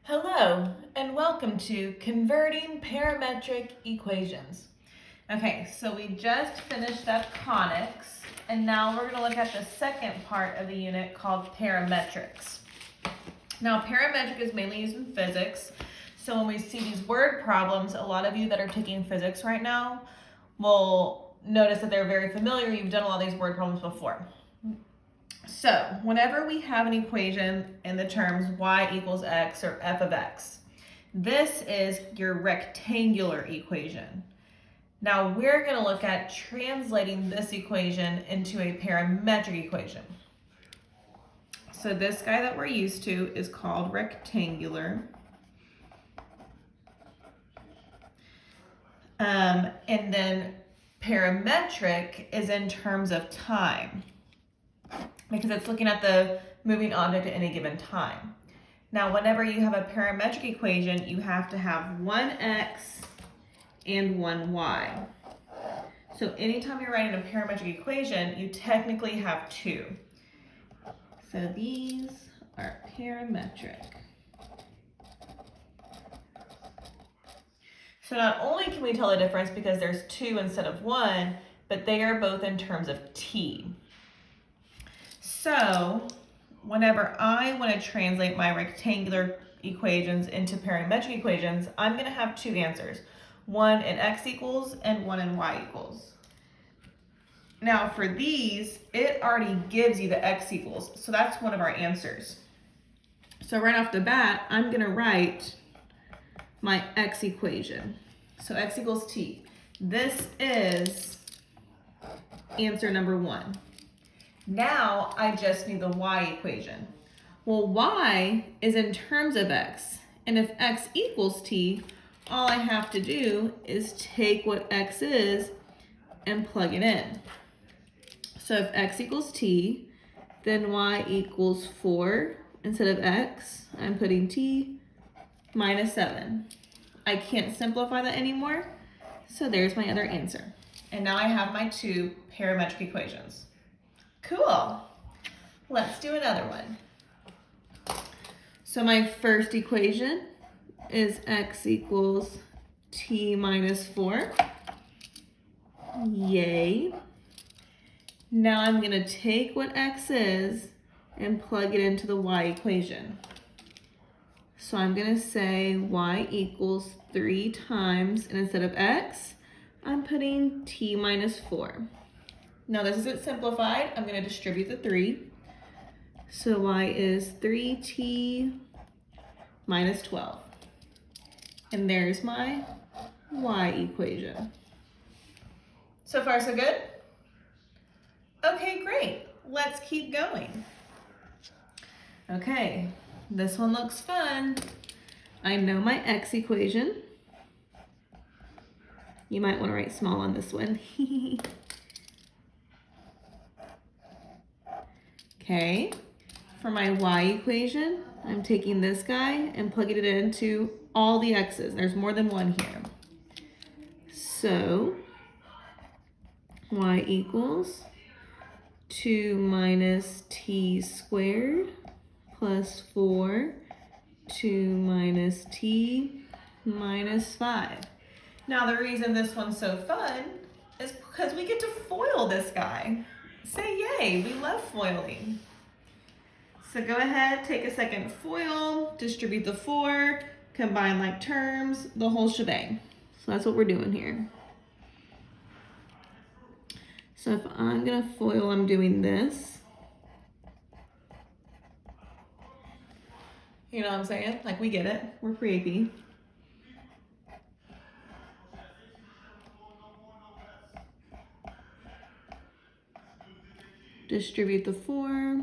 Hello, and welcome to Converting Parametric Equations. Okay, so we just finished up conics, and now we're going to look at the second part of the unit called parametrics. Now, parametric is mainly used in physics, so when we see these word problems, a lot of you that are taking physics right now will notice that they're very familiar. You've done a lot of these word problems before. So whenever we have an equation in the terms y equals x or f of x, this is your rectangular equation. Now we're going to look at translating this equation into a parametric equation. So this guy that we're used to is called rectangular. And then parametric is in terms of time, because it's looking at the moving object at any given time. Now, whenever you have a parametric equation, you have to have one x and one y. So anytime you're writing a parametric equation, you technically have two. So these are parametric. So not only can we tell the difference because there's two instead of one, but they are both in terms of t. So whenever I want to translate my rectangular equations into parametric equations, I'm going to have two answers, one in x equals and one in y equals. Now for these, it already gives you the x equals, so that's one of our answers. So right off the bat, I'm going to write my x equation. So x equals t. This is answer number one. Now I just need the y equation. Well, y is in terms of x, and if x equals t, all I have to do is take what x is and plug it in. So if x equals t, then y equals 4 instead of x. I'm putting t minus 7. I can't simplify that anymore, so there's my other answer. And now I have my two parametric equations. Cool. Let's do another one. So my first equation is x equals t minus 4. Yay. Now I'm going to take what x is and plug it into the y equation. So I'm going to say y equals 3 times, and instead of x, I'm putting t minus 4. Now this isn't simplified. I'm going to distribute the 3. So y is 3t minus 12. And there's my y equation. So far so good? Okay, great. Let's keep going. Okay, this one looks fun. I know my x equation. You might want to write small on this one. Okay, for my y equation, I'm taking this guy and plugging it into all the x's. There's more than one here. So, y equals 2 minus t squared plus 4, 2 minus t minus 5. Now the reason this one's so fun is because we get to FOIL this guy. Say yay, we love foiling. So go ahead, take a second FOIL, distribute the 4, combine like terms, the whole shebang. So that's what we're doing here. So if I'm gonna FOIL, I'm doing this. You know what I'm saying? Like, we get it, we're creepy. Distribute the 4,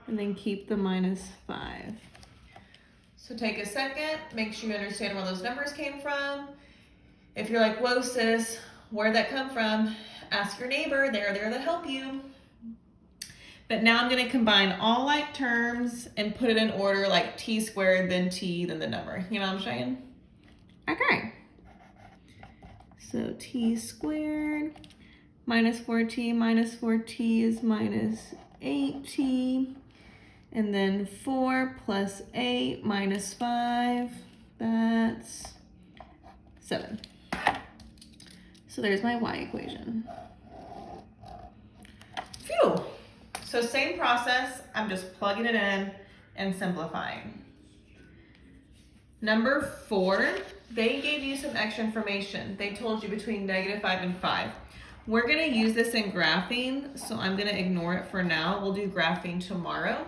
and then keep the minus 5. So take a second, make sure you understand where those numbers came from. If you're like, whoa sis, where'd that come from? Ask your neighbor, they're there to help you. But now I'm gonna combine all like terms and put it in order, like t squared, then t, then the number. You know what I'm saying? Okay. So t squared minus 4t is minus 8t. And then 4 plus 8 minus 5, that's 7. So there's my y equation. Phew! So same process, I'm just plugging it in and simplifying. Number 4, they gave you some extra information. They told you between -5 and 5. We're gonna use this in graphing, so I'm gonna ignore it for now. We'll do graphing tomorrow.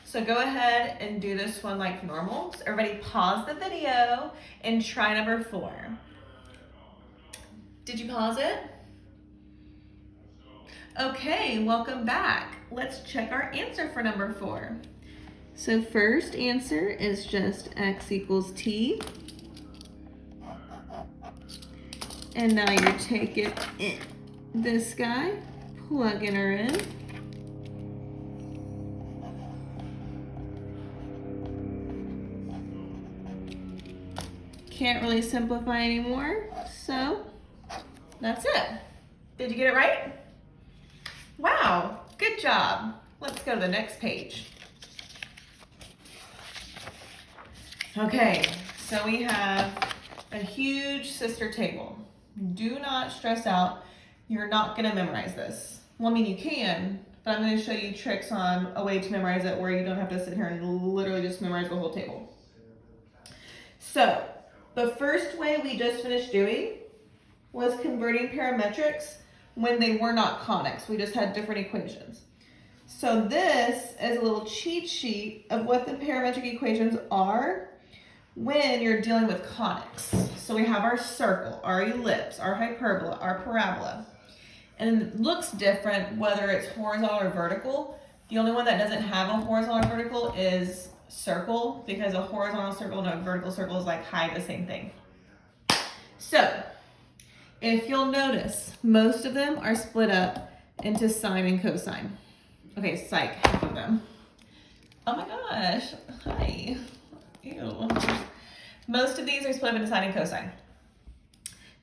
So go ahead and do this one like normal. So everybody pause the video and try number 4. Did you pause it? Okay, welcome back. Let's check our answer for number 4. So first answer is just x equals t. And now you're taking this guy, plugging her in. Can't really simplify anymore, so that's it. Did you get it right? Wow, good job. Let's go to the next page. Okay, so we have a huge sister table. Do not stress out. You're not gonna memorize this. Well, I mean, you can, but I'm gonna show you tricks on a way to memorize it where you don't have to sit here and literally just memorize the whole table. So, the first way we just finished doing was converting parametrics when they were not conics. We just had different equations. So this is a little cheat sheet of what the parametric equations are when you're dealing with conics. So we have our circle, our ellipse, our hyperbola, our parabola. And it looks different whether it's horizontal or vertical. The only one that doesn't have a horizontal or vertical is circle, because a horizontal circle and a vertical circle is like the same thing. So if you'll notice, most of them are split up into sine and cosine. Okay, psych, half of them. Oh my gosh, hi. Ew. Most of these are split up into sine and cosine.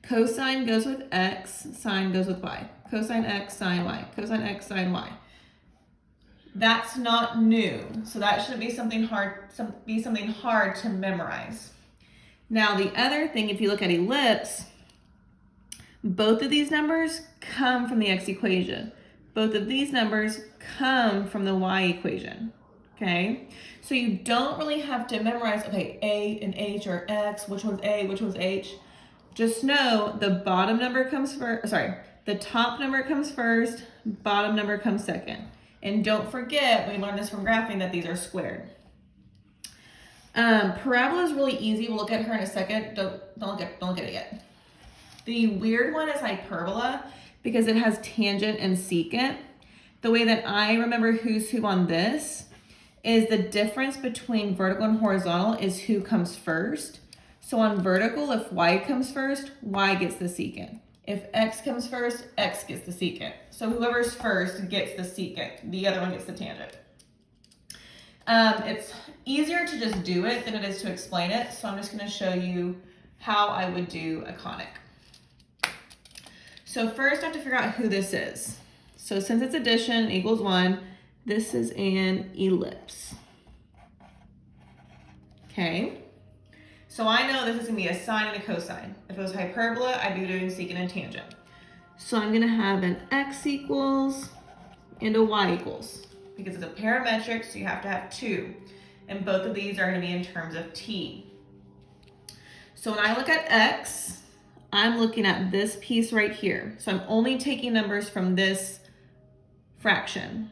Cosine goes with x, sine goes with y. Cosine x, sine y. Cosine x, sine y. That's not new, so that shouldn't be something hard to memorize. Now the other thing, if you look at ellipse, both of these numbers come from the x equation. Both of these numbers come from the y equation, okay? So you don't really have to memorize, okay, a and h or x, which one's a, which one's h. Just know the bottom number comes first, the top number comes first, bottom number comes second. And don't forget, we learned this from graphing, that these are squared. Parabola is really easy. We'll look at her in a second. Don't look at it yet. The weird one is hyperbola because it has tangent and secant. The way that I remember who's who on this is the difference between vertical and horizontal is who comes first. So on vertical, if y comes first, y gets the secant. If x comes first, x gets the secant. So whoever's first gets the secant. The other one gets the tangent. It's easier to just do it than it is to explain it. So I'm just going to show you how I would do a conic. So first I have to figure out who this is. So since it's addition equals 1, this is an ellipse. Okay. So I know this is going to be a sine and a cosine. If it was hyperbola, I'd be doing secant and tangent. So I'm going to have an x equals and a y equals. Because it's a parametric, so you have to have 2. And both of these are going to be in terms of t. So when I look at x, I'm looking at this piece right here. So I'm only taking numbers from this fraction.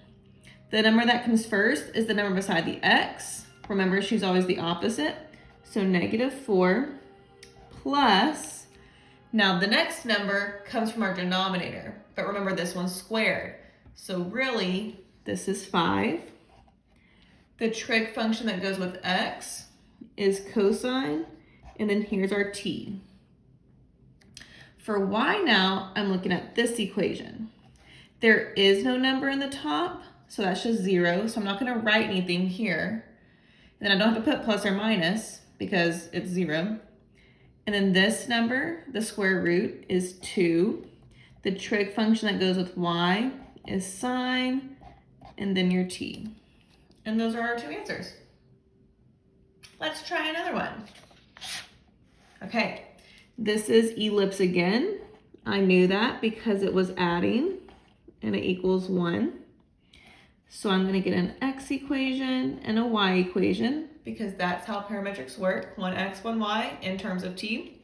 The number that comes first is the number beside the x. Remember, she's always the opposite. So -4 plus, now the next number comes from our denominator, but remember this one's squared. So really, this is 5. The trig function that goes with x is cosine, and then here's our t. For y now, I'm looking at this equation. There is no number in the top, so that's just 0, so I'm not going to write anything here. And then I don't have to put plus or minus, because it's 0. And then this number, the square root, is 2. The trig function that goes with y is sine, and then your t. And those are our two answers. Let's try another one. Okay, this is ellipse again. I knew that because it was adding and it equals 1. So I'm going to get an x equation and a y equation because that's how parametrics work, 1x, 1y in terms of t.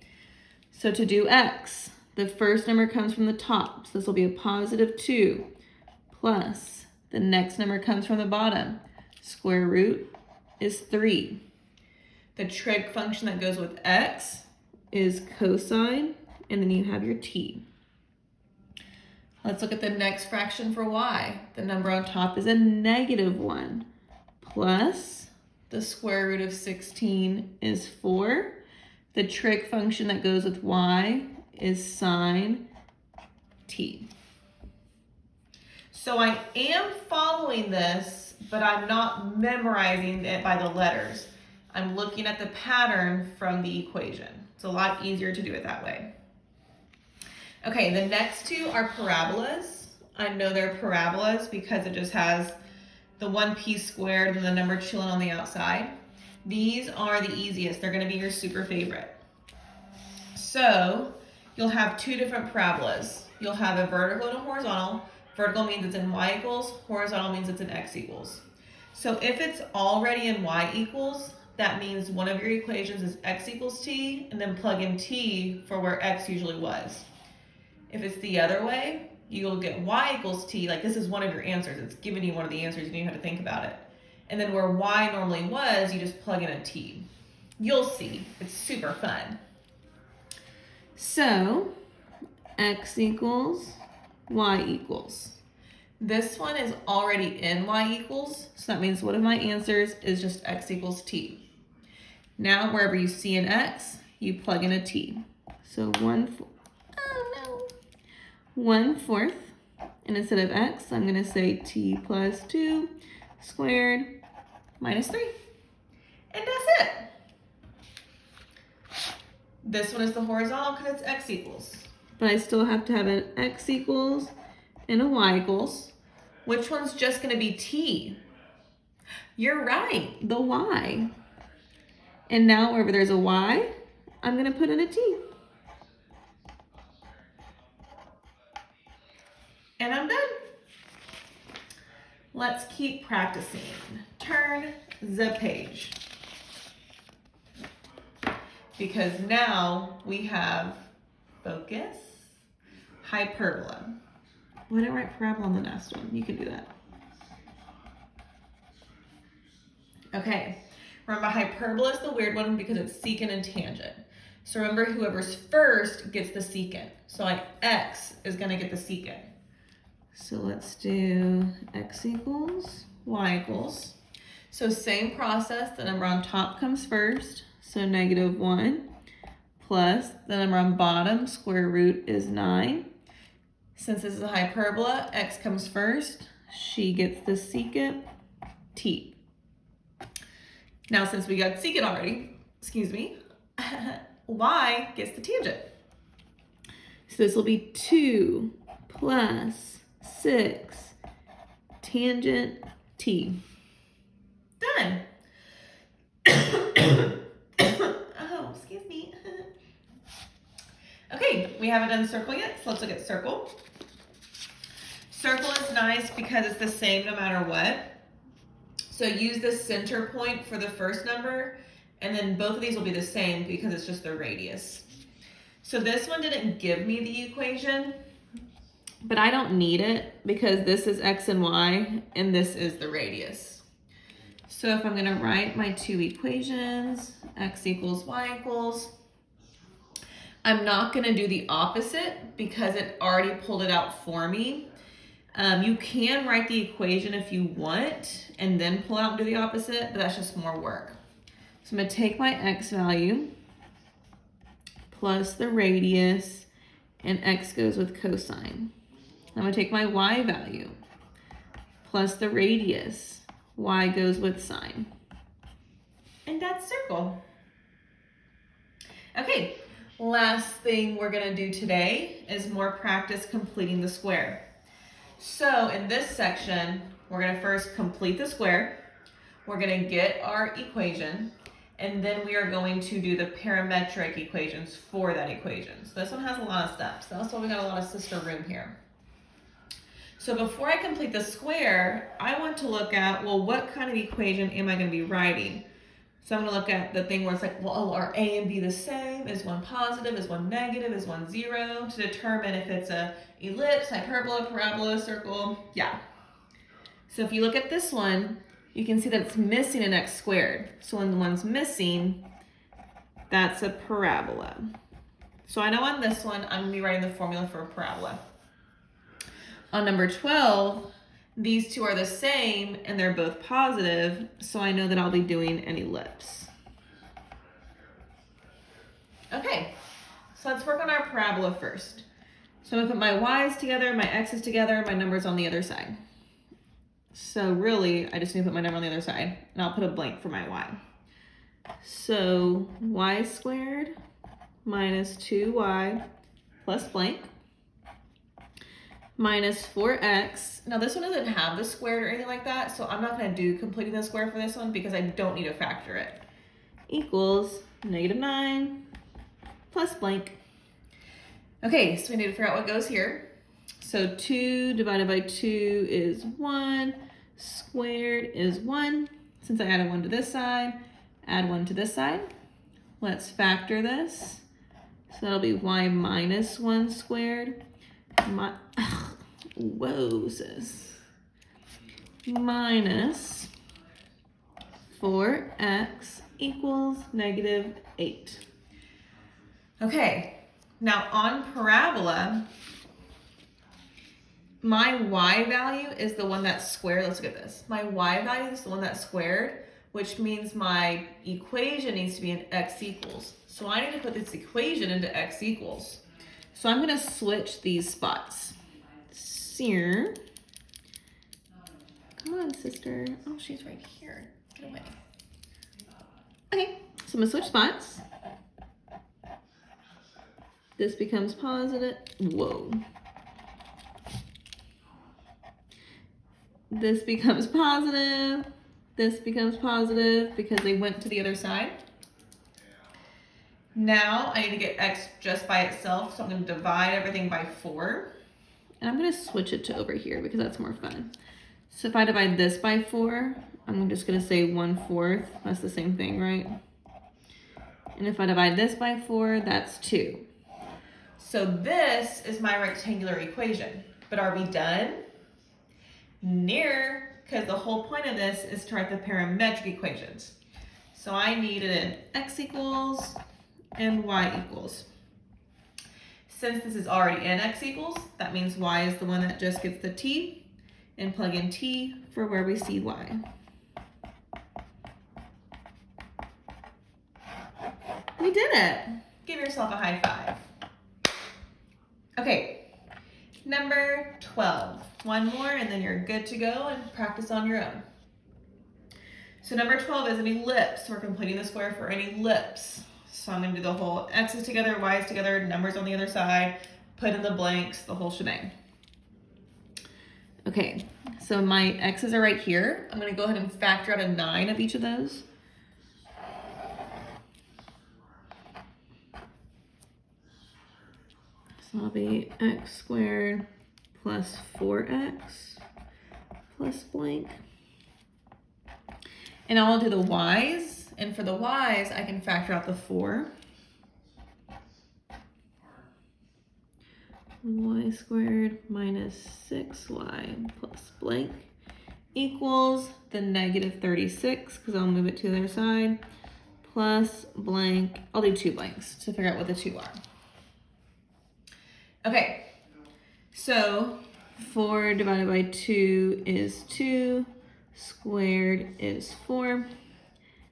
So to do x, the first number comes from the top. So this will be a positive 2 plus the next number comes from the bottom. Square root is 3. The trig function that goes with x is cosine, and then you have your t. Let's look at the next fraction for y. The number on top is a -1 plus the square root of 16 is 4. The trig function that goes with y is sine t. So I am following this, but I'm not memorizing it by the letters. I'm looking at the pattern from the equation. It's a lot easier to do it that way. Okay, the next two are parabolas. I know they're parabolas because it just has the one piece squared and the number chilling on the outside. These are the easiest. They're going to be your super favorite. So you'll have two different parabolas. You'll have a vertical and a horizontal. Vertical means it's in y equals. Horizontal means it's in x equals. So if it's already in y equals, that means one of your equations is x equals t, and then plug in t for where x usually was. If it's the other way, you'll get y equals t, like this is one of your answers. It's giving you one of the answers, you know how to think about it. And then where y normally was, you just plug in a t. You'll see, it's super fun. So, x equals, y equals. This one is already in y equals, so that means one of my answers is just x equals t. Now, wherever you see an x, you plug in a t. So 1/4, and instead of x, I'm going to say t plus 2 squared minus 3. And that's it. This one is the horizontal because it's x equals. But I still have to have an x equals and a y equals. Which one's just going to be t? You're right, the y. And now wherever there's a y, I'm going to put in a t. And I'm done. Let's keep practicing. Turn the page. Because now we have focus, hyperbola. Why didn't I write parabola on the last one? You can do that. Okay, remember hyperbola is the weird one because it's secant and tangent. So remember whoever's first gets the secant. So like x is gonna get the secant. So let's do x equals, y equals. So same process, the number on top comes first. So -1 plus the number on bottom, square root is 9. Since this is a hyperbola, x comes first. She gets the secant, t. Now since we got secant already, excuse me, y gets the tangent. So this will be 2 plus 6 tangent t. Done. Oh, excuse me. Okay, we haven't done circle yet, so let's look at circle. Circle is nice because it's the same no matter what. So use the center point for the first number, and then both of these will be the same because it's just the radius. So this one didn't give me the equation, but I don't need it because this is x and y, and this is the radius. So if I'm going to write my two equations, x equals y equals, I'm not going to do the opposite because it already pulled it out for me. You can write the equation if you want and then pull out and do the opposite, but that's just more work. So I'm going to take my x value plus the radius, and x goes with cosine. I'm going to take my y value plus the radius, y goes with sine. And that's circle. Okay, last thing we're going to do today is more practice completing the square. So in this section, we're going to first complete the square. we're going to get our equation, and then we are going to do the parametric equations for that equation. So this one has a lot of steps. That's why we got a lot of sister room here. So before I complete the square, I want to look at, well, what kind of equation am I going to be writing? So I'm going to look at the thing where it's like, well, are A and B the same? Is one positive? Is one negative? Is one zero? To determine if it's a ellipse, hyperbola, parabola, circle. Yeah. So if you look at this one, you can see that it's missing an x squared. So when the one's missing, that's a parabola. So I know on this one, I'm going to be writing the formula for a parabola. On number 12, these two are the same and they're both positive, so I know that I'll be doing an ellipse. Okay, so let's work on our parabola first. So I'm gonna put my y's together, my x's together, my numbers on the other side. So really, I just need to put my number on the other side, and I'll put a blank for my y. So y squared minus 2y plus blank minus 4x. Now this one doesn't have the squared or anything like that, so I'm not going to do completing the square for this one because I don't need to factor it. Equals -9 plus blank. Okay, so we need to figure out what goes here. So 2 divided by 2 is 1, squared is 1. Since I added 1 to this side, add 1 to this side. Let's factor this. So that'll be y minus 1 squared. Whoa, sis. Minus 4x equals -8. Okay, now on parabola, my y value is the one that's squared. Let's look at this. My y value is the one that's squared, which means my equation needs to be in x equals. So I need to put this equation into x equals. So I'm going to switch these spots. Here. Come on, sister. Oh, she's right here. Get away. Okay, so I'm going to switch spots. This becomes positive. Whoa. This becomes positive. This becomes positive because they went to the other side. Now I need to get x just by itself, so I'm going to divide everything by 4. And I'm going to switch it to over here because that's more fun. So if I divide this by 4, I'm just going to say 1/4. That's the same thing, right? And if I divide this by 4, that's 2. So this is my rectangular equation. But are we done? Near, because the whole point of this is to write the parametric equations. So I needed an x equals and y equals. Since this is already in x equals, that means y is the one that just gets the t, and plug in t for where we see y. We did it. Give yourself a high five. Okay, number 12. One more and then you're good to go and practice on your own. So number 12 is an ellipse. We're completing the square for an ellipse. So I'm going to do the whole x's together, y's together, numbers on the other side, put in the blanks, the whole shebang. Okay, so my x's are right here. I'm going to go ahead and factor out a 9 of each of those. So that'll be x squared plus 4x plus blank. And I'll do the y's. And for the y's, I can factor out the 4. Y squared minus 6y plus blank equals the -36, because I'll move it to the other side, plus blank. I'll do 2 blanks to figure out what the 2 are. Okay, so 4 divided by 2 is 2, squared is 4.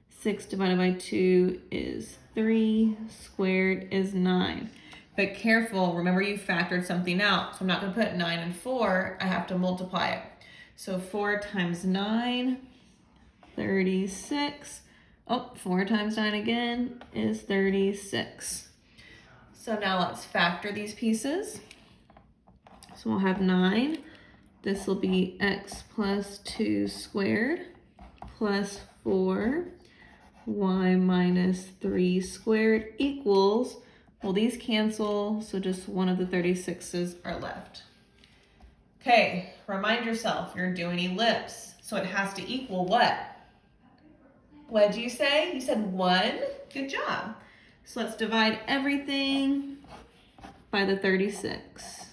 6 divided by 2 is 3, squared is 9. But careful, remember you factored something out. So I'm not going to put 9 and 4, I have to multiply it. So 4 times 9, 36. Oh, 4 times 9 again is 36. So now let's factor these pieces. So we'll have 9. This will be x plus 2 squared plus 4 y minus 3 squared equals, well, these cancel, so just one of the 36s are left. Okay, remind yourself, you're doing ellipse, so it has to equal what? What did you say? You said 1? Good job. So let's divide everything by the 36.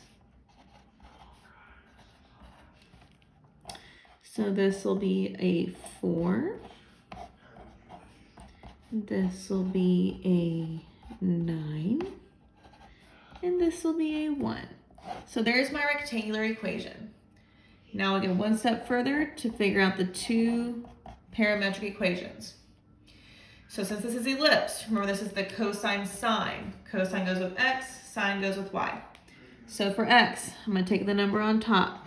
So this will be a 4. This will be a 9. And this will be a 1. So there's my rectangular equation. Now we'll go one step further to figure out the two parametric equations. So since this is ellipse, remember this is the cosine sine. Cosine goes with x, sine goes with y. So for x, I'm going to take the number on top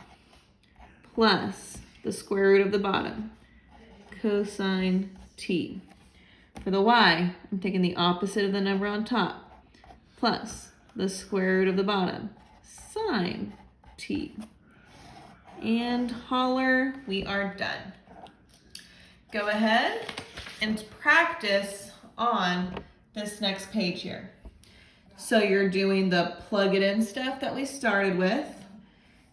plus the square root of the bottom, cosine t. For the y, I'm taking the opposite of the number on top plus the square root of the bottom, sine t. And holler, we are done. Go ahead and practice on this next page here. So you're doing the plug it in stuff that we started with.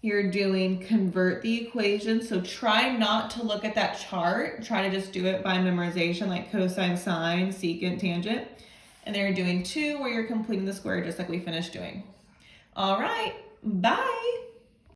You're doing convert the equation. So try not to look at that chart. Try to just do it by memorization, like cosine, sine, secant, tangent. And then you're doing 2 where you're completing the square just like we finished doing. All right, bye.